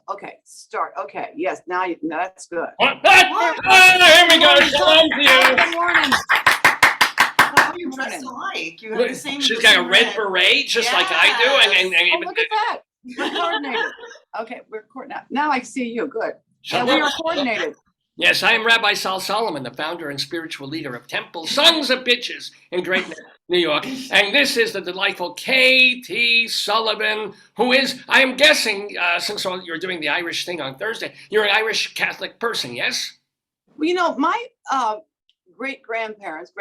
Okay, start. Okay, yes, now that's good. Here we go. Shalom to you. Good morning. How are you dressed alike? You have the same. She's got a red beret, just like I do, and Oh, even look at that. We're coordinated. Okay, we're coordinated. Now I see you. Good. Yeah, we are coordinated. Yes, I am Rabbi Sol Solomon, the founder and spiritual leader of Temple Sons of Bitches in Great Neck, New York. And this is the delightful KT Sullivan, who is, I am guessing, since you're doing the Irish thing on Thursday, you're an Irish Catholic person, yes? Well, you know, my great-grandparents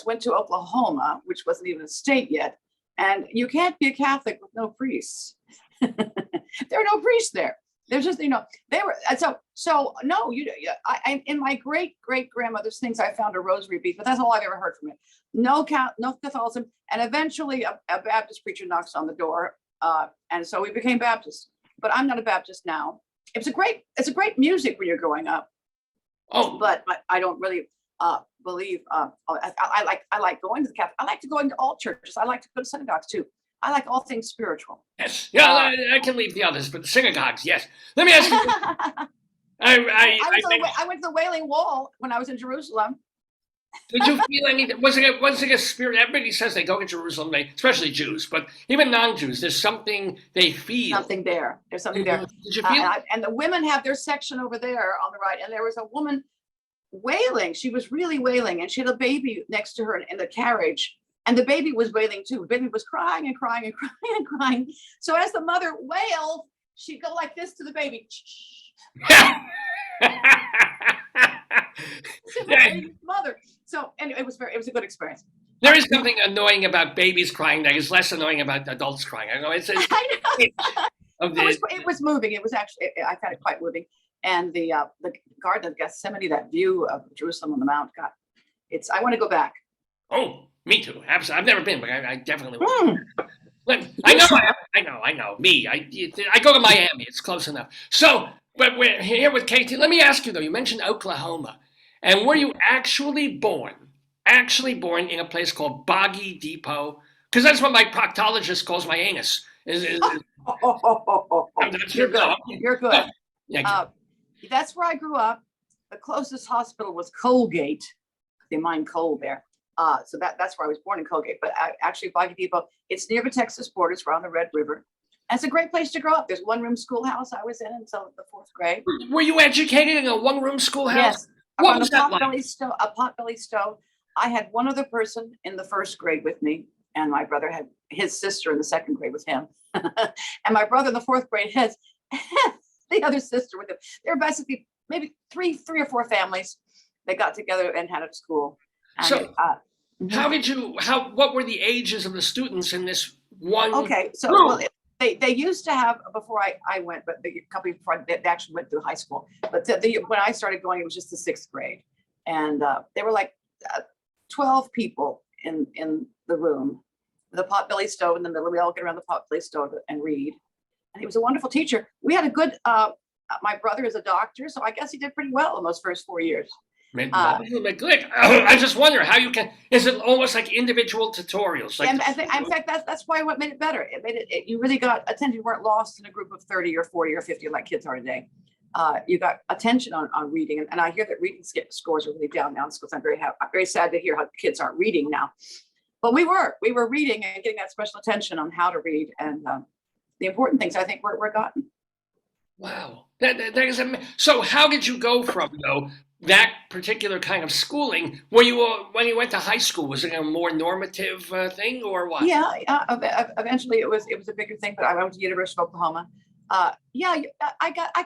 went to Oklahoma, which wasn't even a state yet. And you can't be a Catholic with no priests. There are no priests there. They're just, you know, they were, so no, in my great-grandmother's things, I found a rosary bead, but that's all I've ever heard from it. No Catholicism. And eventually a Baptist preacher knocks on the door. And so we became Baptists, but I'm not a Baptist now. It's a great music when you're growing up. Oh, but I don't really believe, I like going to the Catholic. I like to go into all churches. I like to go to synagogues too. I like all things spiritual. yes. Yeah, I can leave the others, but the synagogues, yes. Let me ask you. I went to the Wailing Wall when I was in Jerusalem. Did you feel anything? Was it a spirit? Everybody says they go to Jerusalem, especially Jews, but even non-Jews, there's something they feel. Something there. There's something there. Did you feel? And the women have their section over there on the right. And there was a woman wailing. She was really wailing, and she had a baby next to her in the carriage. And the baby was wailing too. The baby was crying and crying and crying and crying. So as the mother wailed, she'd go like this to the baby. Mother. So anyway, it was a good experience. There is something annoying about babies crying that is less annoying about adults crying. I know It was moving. It was actually, I found it quite moving. And the Garden of Gethsemane, that view of Jerusalem on the Mount, God, I want to go back. Oh, me too. Absolutely. I've never been, but I definitely will. I know. Me. I go to Miami. It's close enough. So, but we're here with KT. Let me ask you though. You mentioned Oklahoma, and were you actually born in a place called Boggy Depot? Because that's what my proctologist calls my anus. You're good. You're good. Yeah. That's where I grew up. The closest hospital was Colgate. They mine coal there. So that's where I was born, in Colgate. But actually, Boggy Depot, it's near the Texas border. It's around the Red River. And it's a great place to grow up. There's one-room schoolhouse I was in until the 4th grade. Were you educated in a one-room schoolhouse? Yes. What was that like? A potbelly stove. I had one other person in the 1st grade with me, and my brother had his sister in the 2nd grade with him. And my brother in the 4th grade has the other sister with him. They were basically maybe three or four families. They got together and had a school. And so what were the ages of the students in this one? Okay, so well, they used to have, before I went, but the couple before they actually went through high school. But when I started going, it was just the 6th grade. And they were like 12 people in the room. The potbelly stove in the middle. We all get around the potbelly stove and read. And he was a wonderful teacher. We had a good, my brother is a doctor, so I guess he did pretty well in those first 4 years. I just wonder how you can. Is it almost like individual tutorials? Like, in fact, that's why what made it better. It made it. You really got attention. You weren't lost in a group of 30 or 40 or 50 like kids are today. You got attention on reading, and I hear that reading scores are really down now in schools. I'm very sad to hear how kids aren't reading now. But we were reading and getting that special attention on how to read, and the important things I think were gotten. Wow, that is amazing. So how did you go from that particular kind of schooling? When you went to high school, was it a more normative thing or what? Yeah, eventually it was a bigger thing. But I went to the University of Oklahoma. I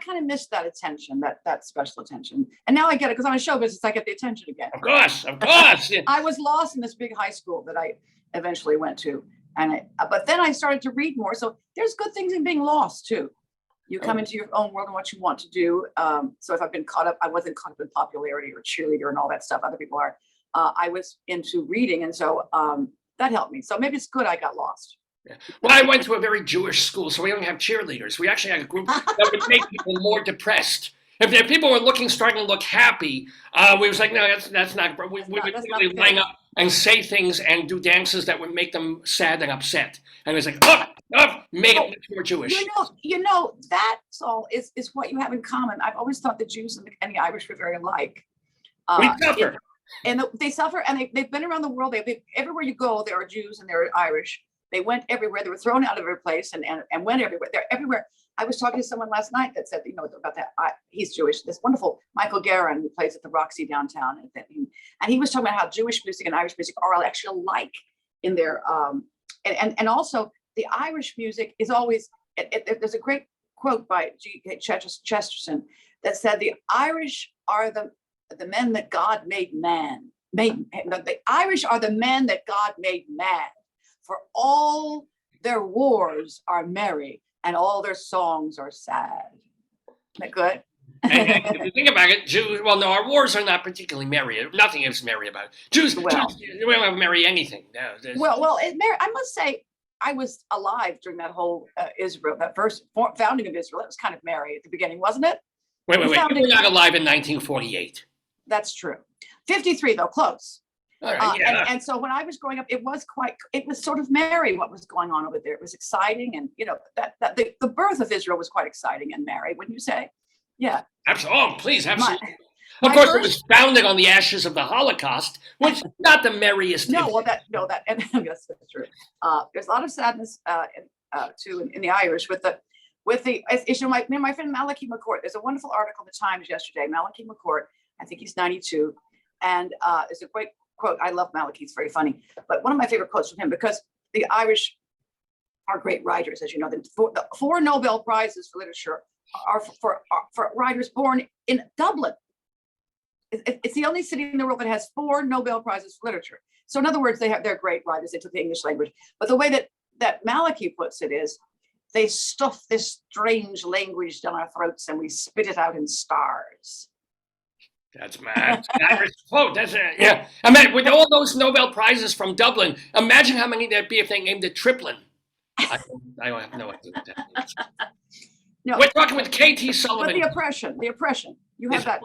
kind of missed that attention, that special attention, and now I get it because I'm in show business. I get the attention again. Of course. Yeah. I was lost in this big high school that I eventually went to, but then I started to read more. So there's good things in being lost too. You come into your own world and what you want to do. So if I've been caught up, I wasn't caught up in popularity or cheerleader and all that stuff. Other people are. I was into reading, and so that helped me. So maybe it's good I got lost. Yeah. Well, I went to a very Jewish school, so we don't have cheerleaders. We actually had a group that would make people more depressed. If people were starting to look happy, we was like, no, that's not. We would really line up and say things and do dances that would make them sad and upset. And it was like, oh, Oh, make Oh, it much more Jewish. That's all is what you have in common. I've always thought the Jews and the Irish were very alike. We suffer. They suffer, and they've been around the world. Everywhere you go, there are Jews and there are Irish. They went everywhere. They were thrown out of every place and went everywhere. They're everywhere. I was talking to someone last night that said, about that. He's Jewish. This wonderful Michael Guerin, who plays at the Roxy downtown, and he was talking about how Jewish music and Irish music are actually alike in their and also the Irish music is always. There's a great quote by G.K. Chesterton that said, "The Irish are the men that God made man. The Irish are the men that God made mad. For all their wars are merry, and all their songs are sad." Isn't that good? And if you think about it, Jews, well, no, our wars are not particularly merry. Nothing is merry about it. Jews, we don't have merry anything. No, I must say, I was alive during that whole Israel, that first founding of Israel. It was kind of merry at the beginning, wasn't it? Wait. You were not alive in 1948. That's true. 53, though, close. All right, yeah. And so when I was growing up, it was sort of merry what was going on over there. It was exciting, and the birth of Israel was quite exciting and merry, wouldn't you say? Yeah. Absolutely. Oh, please, absolutely. Of course, it was founded on the ashes of the Holocaust, which is not the merriest. And yes, that's true. There's a lot of sadness too in the Irish with the issue. My friend Malachi McCourt. There's a wonderful article in the Times yesterday. Malachi McCourt, I think he's 92, and there's a great quote. I love Malachi; it's very funny. But one of my favorite quotes from him, because the Irish are great writers, as you know. The 4 Nobel Prizes for literature are for writers born in Dublin. It's the only city in the world that has 4 Nobel Prizes for literature. So in other words, they're great writers. They took the English language. But the way that Malachi puts it is, they stuff this strange language down our throats and we spit it out in stars. That's mad. Irish quote. That's it. Yeah. I mean, with all those Nobel Prizes from Dublin, imagine how many there'd be if they named it Triplin. I don't have no idea what that means. No, we're talking with KT Sullivan. But the oppression. You have that.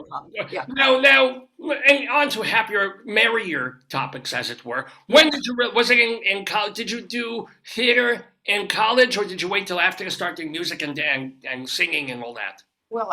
Yeah. Now, and on to happier, merrier topics, as it were. When did you? Was it in college? Did you do theater in college, or did you wait till after to start doing music and singing and all that? Well,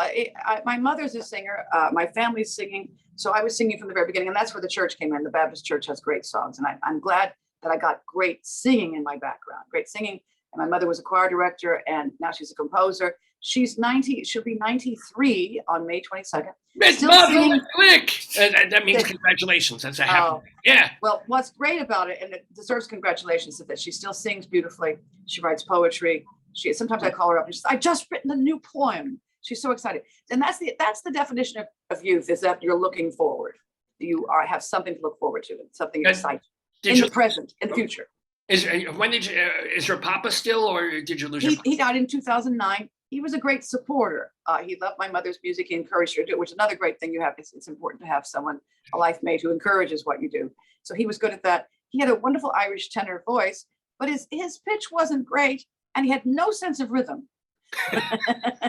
my mother's a singer. My family's singing, so I was singing from the very beginning, and that's where the church came in. The Baptist church has great songs, and I'm glad that I got great singing in my background. Great singing, and my mother was a choir director, and now she's a composer. She's 90. She'll be 93 on May 22nd. That means congratulations. That's a happy. Yeah. Well, what's great about it, and it deserves congratulations, is that she still sings beautifully. She writes poetry. Sometimes I call her up and she says, "I just written a new poem." She's so excited, and that's the definition of youth, is that you're looking forward. You have something to look forward to, and something exciting in the present and future. Is your papa still, or did you lose your papa? He died in 2009. He was a great supporter. He loved my mother's music. He encouraged her to do it, which is another great thing you have. It's important to have someone, a life mate, who encourages what you do. So he was good at that. He had a wonderful Irish tenor voice, but his pitch wasn't great, and he had no sense of rhythm.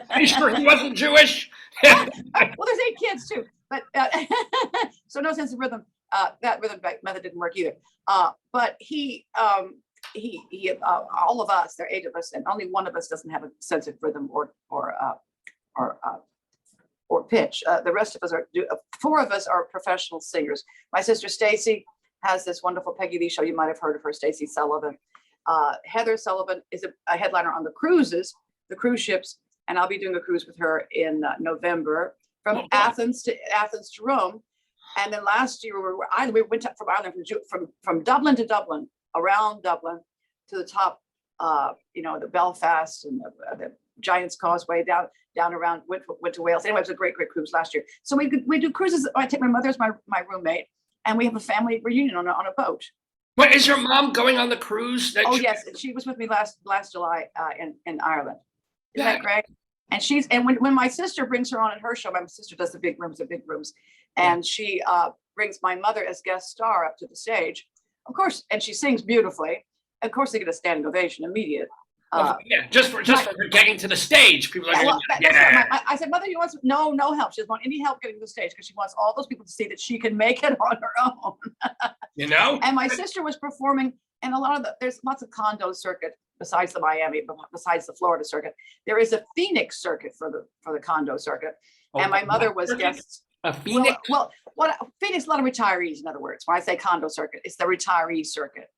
Are you sure he wasn't Jewish? Well, there's 8 kids too, but so no sense of rhythm. That rhythm method didn't work either. But he all of us, there are 8 of us, and only one of us doesn't have a sense of rhythm or pitch. The rest of us 4 of us are professional singers. My sister Stacy has this wonderful Peggy Lee show. You might have heard of her, Stacy Sullivan. Heather Sullivan is a headliner on the cruises, the cruise ships, and I'll be doing a cruise with her in November from Athens to Rome. And then last year we went from Ireland from Dublin to Dublin, around Dublin to the top, the Belfast and the Giant's Causeway down around, went to Wales. Anyway, it was a great cruise last year. So we do cruises. I take my mother as my roommate, and we have a family reunion on a boat. Wait, is your mom going on the cruise? Yes, she was with me last July in Ireland. Isn't that great? And when my sister brings her on at her show, my sister does the big rooms, and she brings my mother as guest star up to the stage, of course, and she sings beautifully. Of course, they get a standing ovation immediate. Just for getting to the stage, people are going. I said, "Mother, you want no help? She doesn't want any help getting to the stage because she wants all those people to see that she can make it on her own." You know. And my sister was performing, and there's lots of condo circuit besides the Miami, besides the Florida circuit. There is a Phoenix circuit for the condo circuit. And my mother was guest. A Phoenix? Well, what Phoenix, a lot of retirees, in other words. When I say condo circuit, it's the retiree circuit,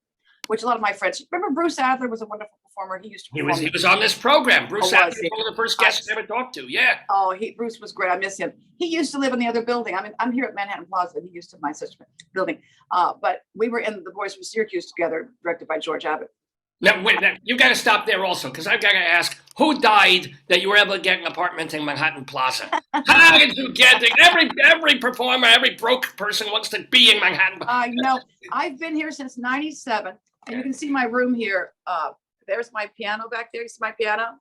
which a lot of my friends, remember Bruce Adler was a wonderful performer. He used to perform. He was on this program. Bruce Adler was one of the first guests I ever talked to. Yeah. Oh, Bruce was great. I miss him. He used to live in the other building. I mean, I'm here at Manhattan Plaza. He used to my sister's building. But we were in The Boys from Syracuse together, directed by George Abbott. Now, wait, you got to stop there also, because I've got to ask, who died that you were able to get an apartment in Manhattan Plaza? How did you get it? Every performer, every broke person wants to be in Manhattan. I've been here since '97, and you can see my room here. There's my piano back there. You see my piano?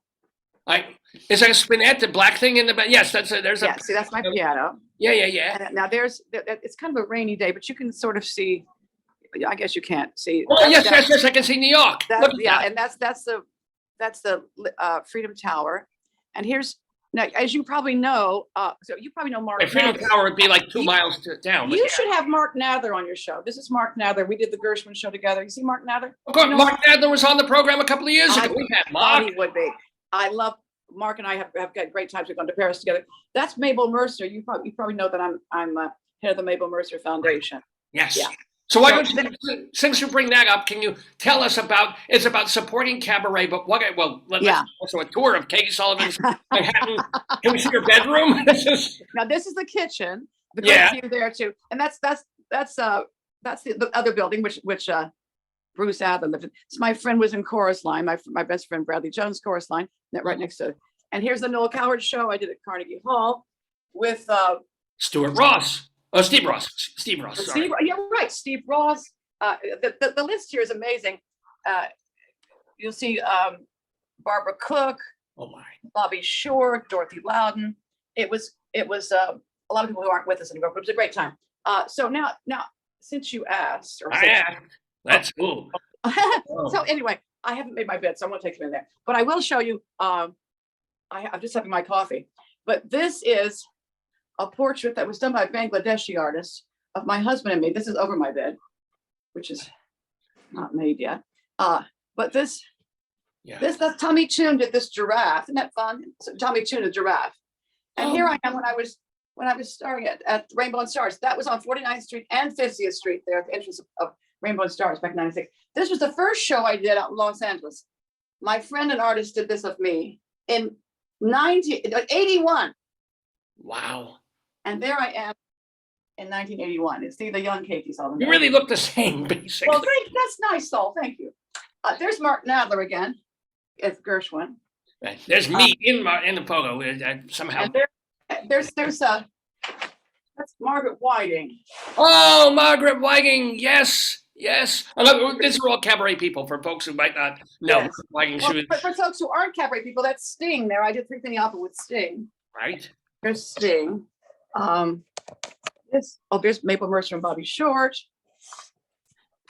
Is that a spinet, the black thing in the back? Yes, see, that's my piano. Yeah. And now it's kind of a rainy day, but you can sort of see. I guess you can't see. Oh, yes, I can see New York. And that's the Freedom Tower. And here's now, as you probably know, so you probably know Mark. Freedom Tower would be like 2 miles down. You should have Mark Nather on your show. This is Mark Nather. We did the Gershwin show together. You see Mark Nather? Of course, Mark Nather was on the program a couple of years ago. We had Mark. He would be. I love Mark, and I have got great times. We've gone to Paris together. That's Mabel Mercer. You probably know that I'm head of the Mabel Mercer Foundation. Yes. Yeah. So why don't you, since you bring that up, can you tell us it's about supporting cabaret, but let's also a tour of KT Sullivan's Manhattan. Can we see your bedroom? Now this is the kitchen. The great view there too, and that's the other building which Bruce Adler lived in. So my friend was in chorus line. My best friend Bradley Jones chorus line, right next to it. And here's the Noel Coward show I did at Carnegie Hall with Stuart Ross. Oh, Steve Ross. Sorry. You're right, Steve Ross. The list here is amazing. You'll see Barbara Cook. Oh my. Bobby Shore, Dorothy Loudon. It was a lot of people who aren't with us anymore, but it was a great time. So now since you asked, that's cool. So anyway, I haven't made my bed, so I'm going to take them in there. But I will show you. I'm just having my coffee. But this is a portrait that was done by a Bangladeshi artist of my husband and me. This is over my bed, which is not made yet. But that's Tommy Tune did this giraffe. Isn't that fun? So Tommy Tune, a giraffe. And here I am when I was starring at Rainbow and Stars. That was on 49th Street and 50th Street there at the entrance of Rainbow and Stars back in '96. This was the first show I did out in Los Angeles. My friend and artist did this of me in 1981. Wow. And there I am in 1981. It's the young KT Sullivan. You really look the same, basically. Well, that's nice, Saul. Thank you. There's Mark Nadler again. It's Gershwin. Right. There's me in the photo somehow. And there's that's Margaret Whiting. Oh, Margaret Whiting. Yes. These are all cabaret people for folks who might not know. Yes. Whiting, but for folks who aren't cabaret people, that's Sting there. I did Three Penny Opera with Sting. Right. There's Sting. There's Mabel Mercer and Bobby Short.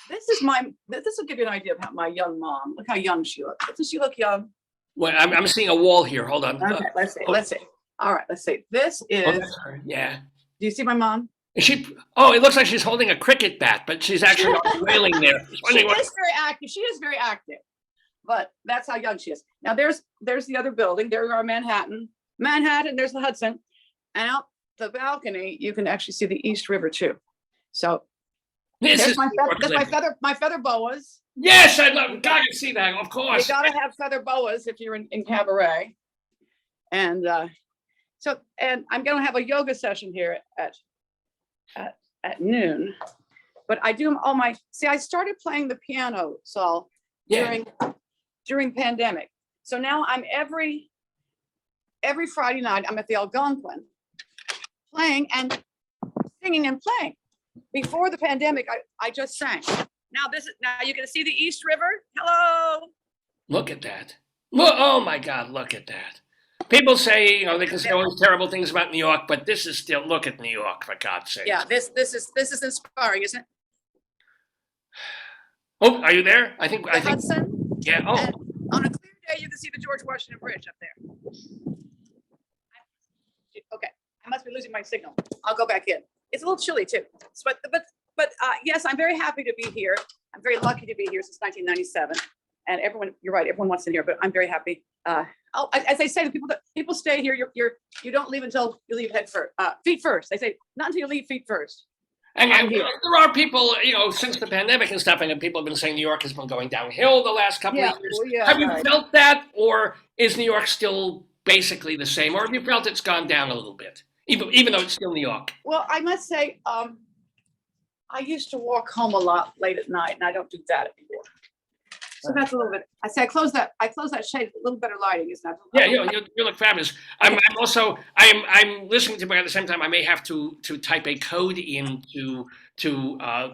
This will give you an idea of my young mom. Look how young she looks. Doesn't she look young? Well, I'm seeing a wall here. Hold on. Okay, let's see. All right, let's see. This is. Yeah. Do you see my mom? Is she? Oh, it looks like she's holding a cricket bat, but she's actually wailing there. She is very active. She is very active, but that's how young she is. Now there's the other building. There we are, Manhattan. There's the Hudson, and out the balcony you can actually see the East River too. So there's my feather boas. Yes, gotta see that, of course. You gotta have feather boas if you're in cabaret. And and I'm gonna have a yoga session here at noon. But I do all my I started playing the piano, Saul, during pandemic. So now I'm every Friday night I'm at the Algonquin playing and singing and playing. Before the pandemic, I just sang. Now you can see the East River. Hello. Look at that. Look, oh my God, look at that. People say, they can say all these terrible things about New York, but this is still, look at New York, for God's sake. Yeah, this is inspiring, isn't it? Oh, are you there? I think Hudson. Yeah. Oh. And on a clear day, you can see the George Washington Bridge up there. Okay, I must be losing my signal. I'll go back in. It's a little chilly too. But yes, I'm very happy to be here. I'm very lucky to be here since 1997. And everyone, you're right, everyone wants in here, but I'm very happy. As I say to people, people stay here. You don't leave until you leave head first, feet first. They say not until you leave feet first. And there are people, since the pandemic and stuff, and people have been saying New York has been going downhill the last couple of years. Well, have you felt that, or is New York still basically the same, or have you felt it's gone down a little bit, even though it's still New York? Well, I must say, I used to walk home a lot late at night, and I don't do that anymore. So that's a little bit. I say I close that shade. A little better lighting, isn't that? Yeah, you look fabulous. I'm listening to, but at the same time, I may have to type a code in to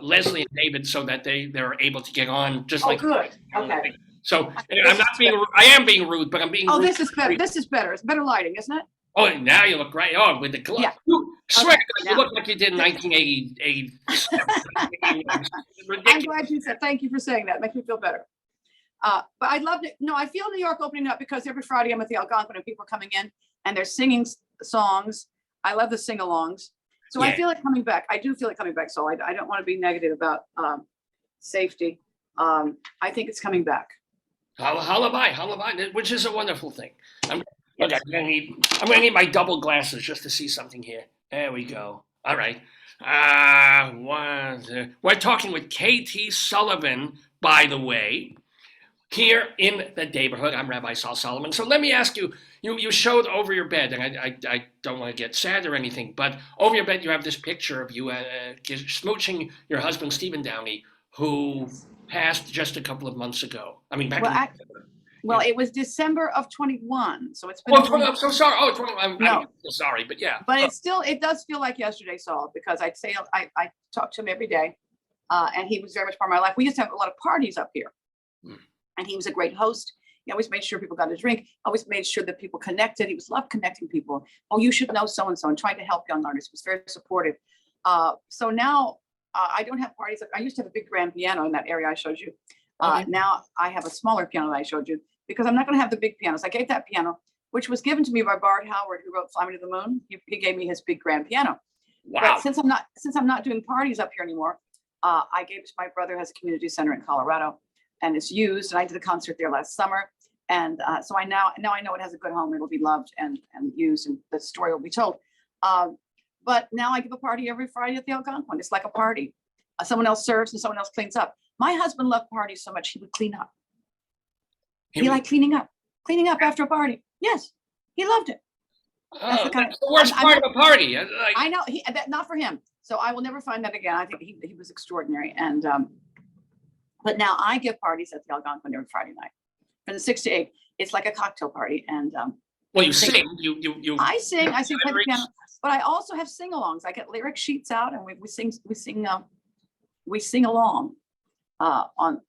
Leslie and David so that they're able to get on. Just like good. Okay. So I am being rude, but I'm being. Oh, rude. this is better. This is better. It's better lighting, isn't it? Oh, now you look great. Oh, with the glove. Yeah. Swear, you look like you did in 1988. I'm glad you said. Thank you for saying that. It makes me feel better. But I'd love to. No, I feel New York opening up because every Friday I'm at the Algonquin and people are coming in and they're singing songs. I love the sing-alongs. So I feel it coming back. I do feel it coming back. So I don't want to be negative about safety. I think it's coming back. Halavai, which is a wonderful thing. Okay, I'm gonna need my double glasses just to see something here. There we go. All right. We're talking with KT Sullivan, by the way, here in the neighborhood. I'm Rabbi Sol Solomon. So let me ask you, you showed over your bed, and I don't want to get sad or anything, but over your bed you have this picture of you smooching your husband, Stephen Downey, who passed just a couple of months ago. I mean, well, it was December of 21, so it's been. I'm so sorry. Oh, 21. I'm sorry, but yeah. But it does feel like yesterday, Saul, because I talk to him every day, and he was very much part of my life. We used to have a lot of parties up here, and he was a great host. He always made sure people got a drink. Always made sure that people connected. He was loved connecting people. Oh, you should know so and so, and trying to help young artists. He was very supportive. So now I don't have parties. I used to have a big grand piano in that area I showed you. Now I have a smaller piano that I showed you because I'm not going to have the big pianos. I gave that piano, which was given to me by Bart Howard, who wrote "Fly Me to the Moon." He gave me his big grand piano. Wow. But since I'm not doing parties up here anymore, I gave it to my brother, who has a community center in Colorado, and it's used. And I did a concert there last summer, and so I now I know it has a good home. It will be loved and used, and the story will be told. But now I give a party every Friday at the Algonquin. It's like a party. Someone else serves and someone else cleans up. My husband loved parties so much he would clean up. He liked cleaning up after a party. Yes, he loved it. That's the worst part of a party. I know, not for him. So I will never find that again. I think he was extraordinary. And but now I give parties at the Algonquin every Friday night from the 6 to 8. It's like a cocktail party. And well, you sing. I sing. I sing the piano, but I also have sing-alongs. I get lyric sheets out, and we sing along on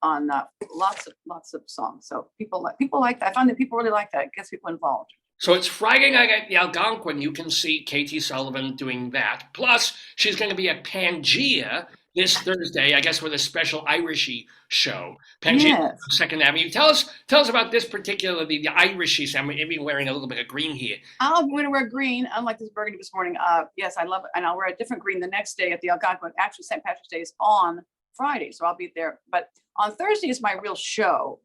lots of songs. So people like that. I find that people really like that. It gets people involved. So it's Friday night at the Algonquin. You can see KT Sullivan doing that. Plus, she's going to be at Pangea this Thursday, I guess, with a special Irishy show. Pangea, Second Avenue. Tell us about this particular, the Irishy. I'm even wearing a little bit of green here. I'm going to wear green, unlike this burgundy this morning. Yes, I love it. And I'll wear a different green the next day at the Algonquin. Actually, St. Patrick's Day is on Friday, so I'll be there. But on Thursday is my real show,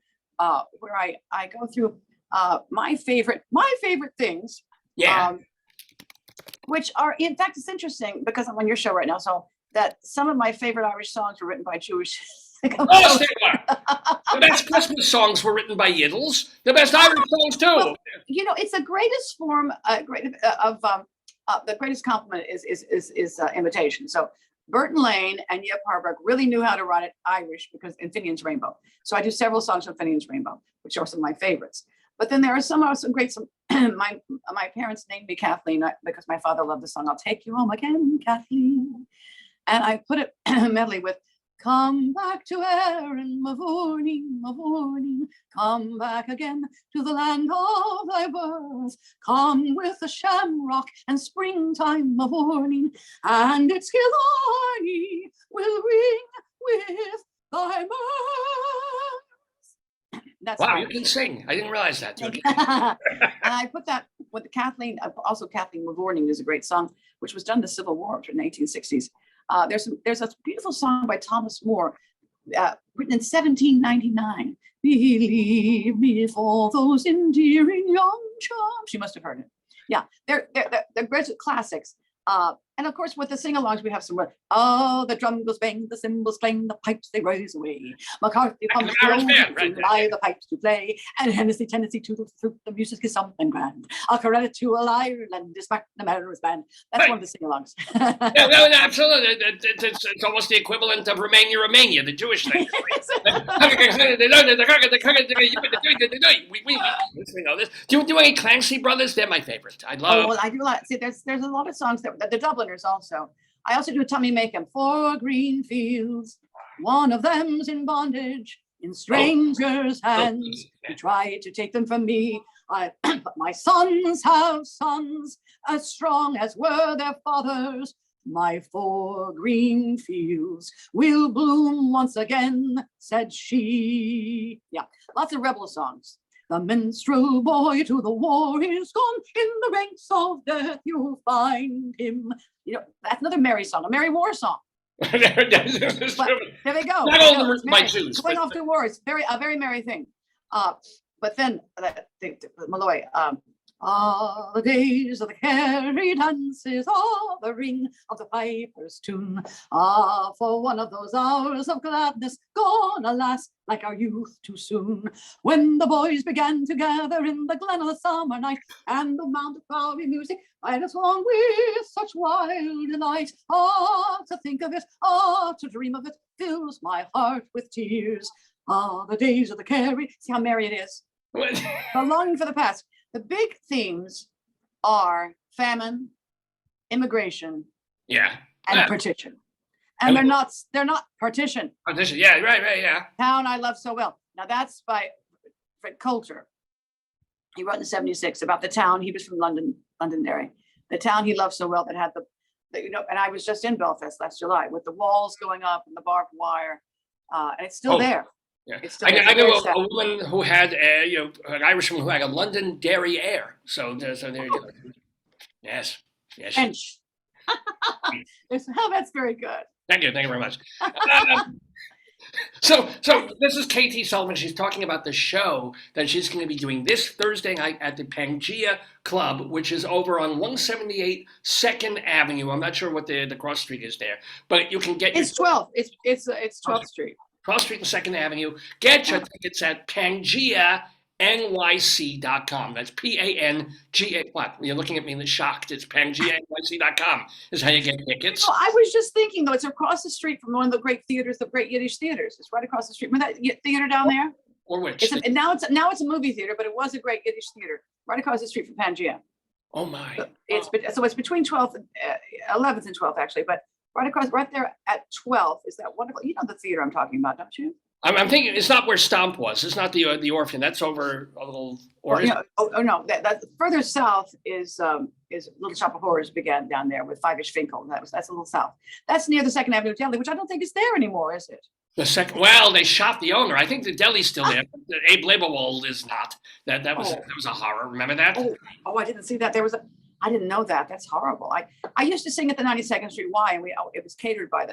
where I go through my favorite things. Yeah. Which are, in fact, it's interesting because I'm on your show right now, so that some of my favorite Irish songs were written by Jewish. Of course they were. The best Christmas songs were written by Yiddles. The best Irish songs too. Well, it's the greatest form the greatest compliment is imitation. So Burton Lane and Yep Harburg really knew how to write it Irish because in Finian's Rainbow. So I do several songs from Finian's Rainbow, which are some of my favorites. But then there are some great. My parents named me Kathleen because my father loved the song "I'll Take You Home Again, Kathleen," and I put it medley with "Come back to Erin, Mavourneen, come back again to the land of thy birth. Come with the shamrock and springtime, Mavourneen, and its Killarney will ring with thy mirth." That's wow, you can sing. I didn't realize that. And I put that with Kathleen. Also, Kathleen Mavourneen is a great song, which was done in the Civil War in the 1860s. There's a beautiful song by Thomas Moore written in 1799. Believe me for those endearing young charms. She must have heard it. Yeah, they're great classics. And of course, with the sing-alongs, we have some. Oh, the drum goes bang, the cymbals clang, the pipes they rise away. McCarthy pumps the pipes to play, and Hennessy, Tennessee, toodles through. The music is something grand. A cabaret to Ireland is back the Melrose Band. That's one of the sing-alongs. Yeah, no, absolutely. It's almost the equivalent of Romania, the Jewish thing. We know this. Do you do any Clancy Brothers? They're my favorite. I love. Oh, well, I do a lot. See, there's a lot of songs that the Dubliners also. I also do Tummy Make 'em. 4 green fields, one of them's in bondage in strangers' hands. He tried to take them from me. But my sons have sons as strong as were their fathers. My 4 green fields will bloom once again, said she. Yeah, lots of rebel songs. The minstrel boy to the war is gone. In the ranks of death you'll find him. You know, that's another merry song, a merry war song. But there they go. Not all the my Jews. Going off to war is a very merry thing. But then Malloy, the days of the carry dances, the ring of the piper's tune. For one of those hours of gladness gone, alas, like our youth too soon. When the boys began to gather in the glen of the summer night, and the mount of flowery music I us along with such wild delight. To think of it, to dream of it, fills my heart with tears. The days of the carry. See how merry it is. The longing for the past. The big themes are famine, immigration, and partition. And they're not partition. Partition, yeah, right, yeah. Town I Love So Well. Now that's by Fred Coulter. He wrote in '76 about the town. He was from Londonderry. The town he loved so well that had the and I was just in Belfast last July with the walls going up and the barbed wire, and it's still there. Yeah, I know a woman who had an Irishman who had a London dairy air. So there you go. Yes. French. That's very good. Thank you very much. So this is KT Sullivan. She's talking about the show that she's going to be doing this Thursday night at the Pangea Club, which is over on 178 2nd Avenue. I'm not sure what the cross street is there, but you can get. It's 12th. It's 12th Street. Cross Street and 2nd Avenue. Get your tickets at PangeaNYC.com. That's PANGA. What? You're looking at me and shocked. It's PangeaNYC.com is how you get tickets. Well, I was just thinking, though, it's across the street from one of the great theaters, the great Yiddish theaters. It's right across the street. Remember that theater down there? Or which? And now it's a movie theater, but it was a great Yiddish theater right across the street from Pangea. Oh, my. So it's between 12th and 11th and 12th, actually, but right there at 12th is that wonderful. You know the theater I'm talking about, don't you? I'm thinking it's not where Stomp was. It's not the Orpheum. That's over a little. No. That further south is Little Shop of Horrors began down there with Five-ish Finkel. That's a little south. That's near the 2nd Avenue Deli, which I don't think is there anymore, is it? Well, they shot the owner. I think the deli's still there. Abe Labelwald is not. That was a horror. Remember that? Oh, I didn't see that. I didn't know that. That's horrible. I used to sing at the 92nd Street Y, and it was catered by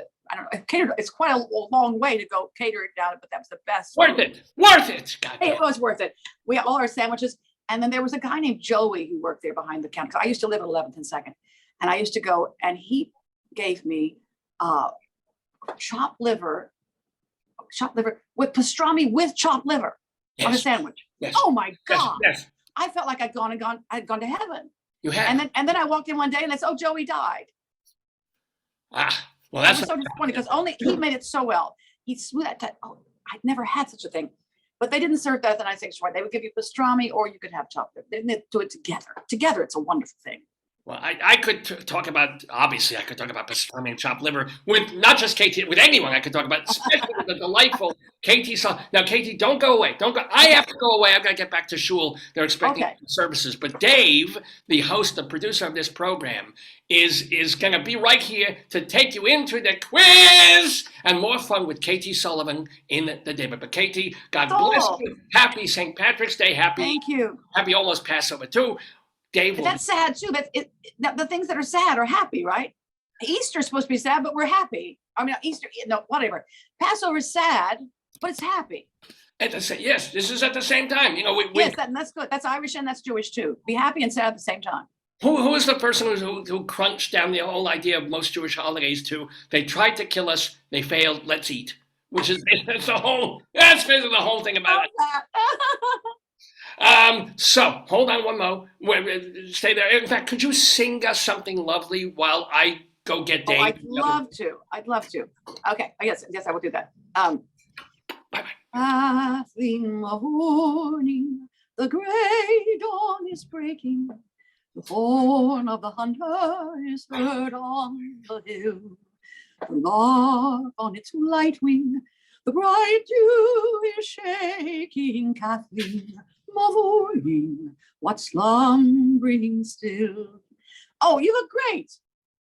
it's quite a long way to go cater it down, but that was the best. Worth it. It was worth it. We had all our sandwiches, and then there was a guy named Joey who worked there behind the counter. I used to live at 11th and 2nd, and I used to go, and he gave me chopped liver with pastrami with chopped liver on a sandwich. Yes. Oh my God! Yes. I felt like I'd gone to heaven. You have. And then I walked in one day and it's Joey died. Well, that's so disappointing because he made it so well. He smooth that. I'd never had such a thing, but they didn't serve that at the 96 Street. They would give you pastrami or you could have chocolate. They didn't do it together. Together, it's a wonderful thing. Well, I could talk about, obviously, I could talk about pastrami and chopped liver with not just KT, with anyone I could talk about, especially with the delightful KT Sullivan. Now, KT, don't go away. Don't go. I have to go away. I've got to get back to shul. They're expecting services. But Dave, the host, the producer of this program, is going to be right here to take you into the quiz and more fun with KT Sullivan in the day. But KT, God bless you. Happy St. Patrick's Day. Thank you. Happy almost Passover, too. Dave, but that's sad too. The things that are sad are happy, right? Easter's supposed to be sad, but we're happy. I mean, Easter, no, whatever. Passover is sad, but it's happy. Yes, this is at the same time. You know, Yes, that's good. That's Irish and that's Jewish too. Be happy and sad at the same time. who is the person who crunched down the whole idea of most Jewish holidays to they tried to kill us, they failed, let's eat, which is that's basically the whole thing about it. So hold on one mo. Stay there. In fact, could you sing us something lovely while I go get Dave? Oh, I'd love to. I'd love to. Okay. Yes, I will do that. Bye-bye. Early morning, the gray dawn is breaking. The horn of the hunter is heard on the hill. The lark on its light wing, the bright dew is shaking. Kathleen, morning, what slumbering still? Oh, you look great.